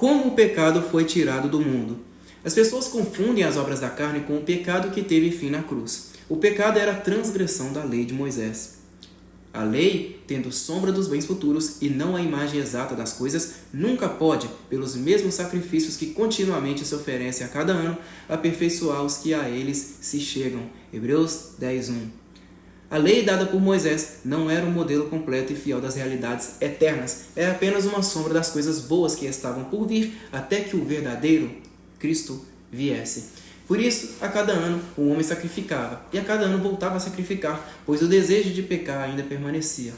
Como o pecado foi tirado do mundo? As pessoas confundem as obras da carne com o pecado que teve fim na cruz. O pecado era a transgressão da lei de Moisés. A lei, tendo sombra dos bens futuros e não a imagem exata das coisas, nunca pode, pelos mesmos sacrifícios que continuamente se oferecem a cada ano, aperfeiçoar os que a eles se chegam. Hebreus 10:1. A lei dada por Moisés não era um modelo completo e fiel das realidades eternas, é apenas uma sombra das coisas boas que estavam por vir até que o verdadeiro Cristo viesse. Por isso, a cada ano, o homem sacrificava, e a cada ano voltava a sacrificar, pois o desejo de pecar ainda permanecia.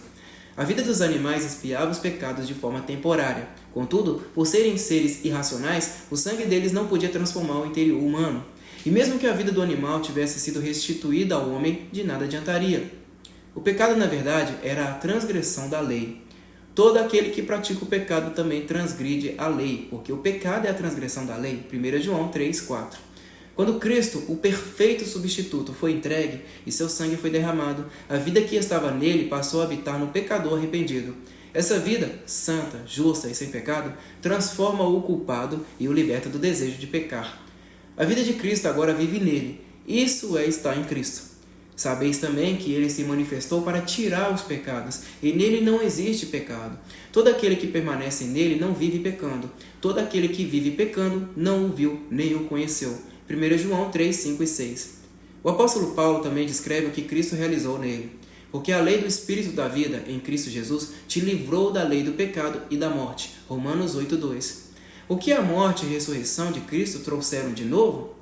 A vida dos animais expiava os pecados de forma temporária. Contudo, por serem seres irracionais, o sangue deles não podia transformar o interior humano. E mesmo que a vida do animal tivesse sido restituída ao homem, de nada adiantaria. O pecado, na verdade, era a transgressão da lei. Todo aquele que pratica o pecado também transgride a lei, porque o pecado é a transgressão da lei. 1 João 3:4. Quando Cristo, o perfeito substituto, foi entregue e seu sangue foi derramado, a vida que estava nele passou a habitar no pecador arrependido. Essa vida, santa, justa e sem pecado, transforma o culpado e o liberta do desejo de pecar. A vida de Cristo agora vive nele. Isso é estar em Cristo. Sabeis também que ele se manifestou para tirar os pecados, e nele não existe pecado. Todo aquele que permanece nele não vive pecando. Todo aquele que vive pecando não o viu, nem o conheceu. 1 João 3, 5 e 6. O apóstolo Paulo também descreve o que Cristo realizou nele. Porque a lei do Espírito da vida, em Cristo Jesus, te livrou da lei do pecado e da morte. Romanos 8, 2. O que a morte e a ressurreição de Cristo trouxeram de novo?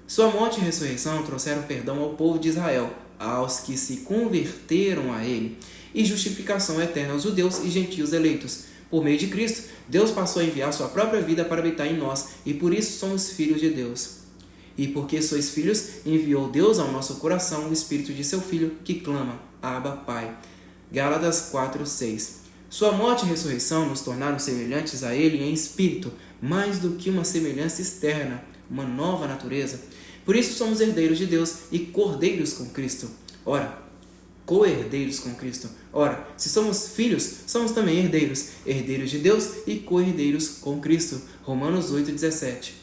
Sua morte e ressurreição trouxeram perdão ao povo de Israel, aos que se converteram a ele, e justificação eterna aos judeus e gentios eleitos. Por meio de Cristo, Deus passou a enviar sua própria vida para habitar em nós, e por isso somos filhos de Deus. E porque sois filhos, enviou Deus ao nosso coração o Espírito de seu Filho, que clama, Abba, Pai. Gálatas 4, 6. Sua morte e ressurreição nos tornaram semelhantes a ele em espírito, mais do que uma semelhança externa, uma nova natureza. Por isso somos herdeiros de Deus e cordeiros com Cristo. Ora, co-herdeiros com Cristo. Ora, se somos filhos, somos também herdeiros, herdeiros de Deus e co-herdeiros com Cristo. Romanos 8, 17.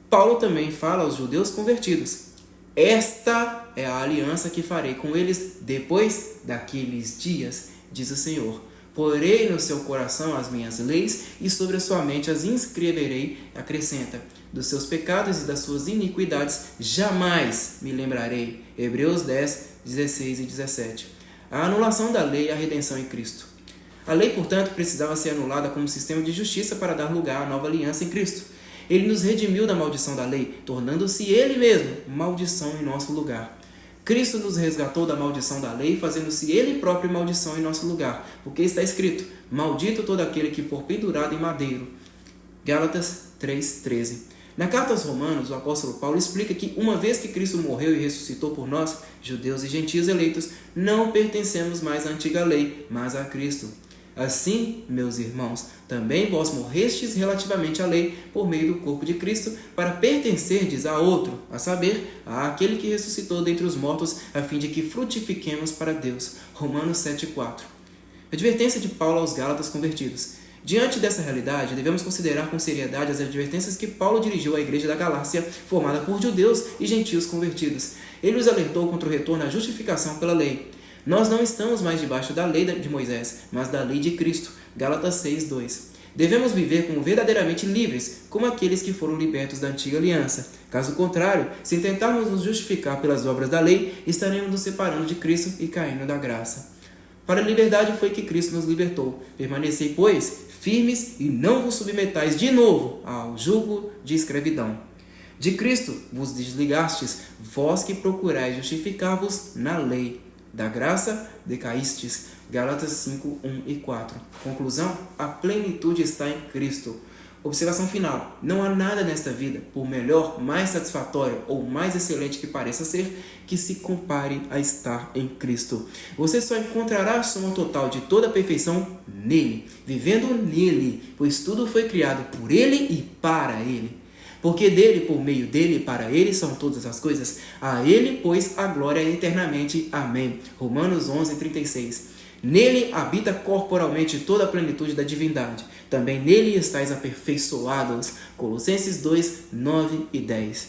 Paulo também fala aos judeus convertidos. Esta é a aliança que farei com eles depois daqueles dias, diz o Senhor. Porei no seu coração as minhas leis e sobre a sua mente as inscreverei, acrescenta. Dos seus pecados e das suas iniquidades jamais me lembrarei. Hebreus 10, 16 e 17. A anulação da lei e a redenção em Cristo. A lei, portanto, precisava ser anulada como sistema de justiça para dar lugar à nova aliança em Cristo. Ele nos redimiu da maldição da lei, tornando-se Ele mesmo maldição em nosso lugar. Cristo nos resgatou da maldição da lei, fazendo-se Ele próprio maldição em nosso lugar, porque está escrito, maldito todo aquele que for pendurado em madeiro. Gálatas 3:13. Na carta aos Romanos, o apóstolo Paulo explica que, uma vez que Cristo morreu e ressuscitou por nós, judeus e gentios eleitos, não pertencemos mais à antiga lei, mas a Cristo. Assim, meus irmãos, também vós morrestes relativamente à lei por meio do corpo de Cristo, para pertencerdes a outro, a saber, àquele que ressuscitou dentre os mortos, a fim de que frutifiquemos para Deus. Romanos 7:4. Advertência de Paulo aos Gálatas convertidos. Diante dessa realidade, devemos considerar com seriedade as advertências que Paulo dirigiu à igreja da Galácia, formada por judeus e gentios convertidos. Ele os alertou contra o retorno à justificação pela lei. Nós não estamos mais debaixo da lei de Moisés, mas da lei de Cristo. Gálatas 6:2. Devemos viver como verdadeiramente livres, como aqueles que foram libertos da antiga aliança. Caso contrário, se tentarmos nos justificar pelas obras da lei, estaremos nos separando de Cristo e caindo da graça. Para a liberdade foi que Cristo nos libertou. Permanecei, pois, firmes e não vos submetais de novo ao jugo de escravidão. De Cristo vos desligastes, vós que procurais justificar-vos na lei. Da graça decaístes. Gálatas 5, 1 e 4. Conclusão: a plenitude está em Cristo. Observação final: não há nada nesta vida, por melhor, mais satisfatório ou mais excelente que pareça ser, que se compare a estar em Cristo. Você só encontrará a soma total de toda a perfeição nele, vivendo nele, pois tudo foi criado por ele e para ele. Porque dele, por meio dele e para ele são todas as coisas. A ele, pois, a glória eternamente. Amém. Romanos 11, 36. Nele habita corporalmente toda a plenitude da divindade. Também nele estáis aperfeiçoados. Colossenses 2, 9 e 10.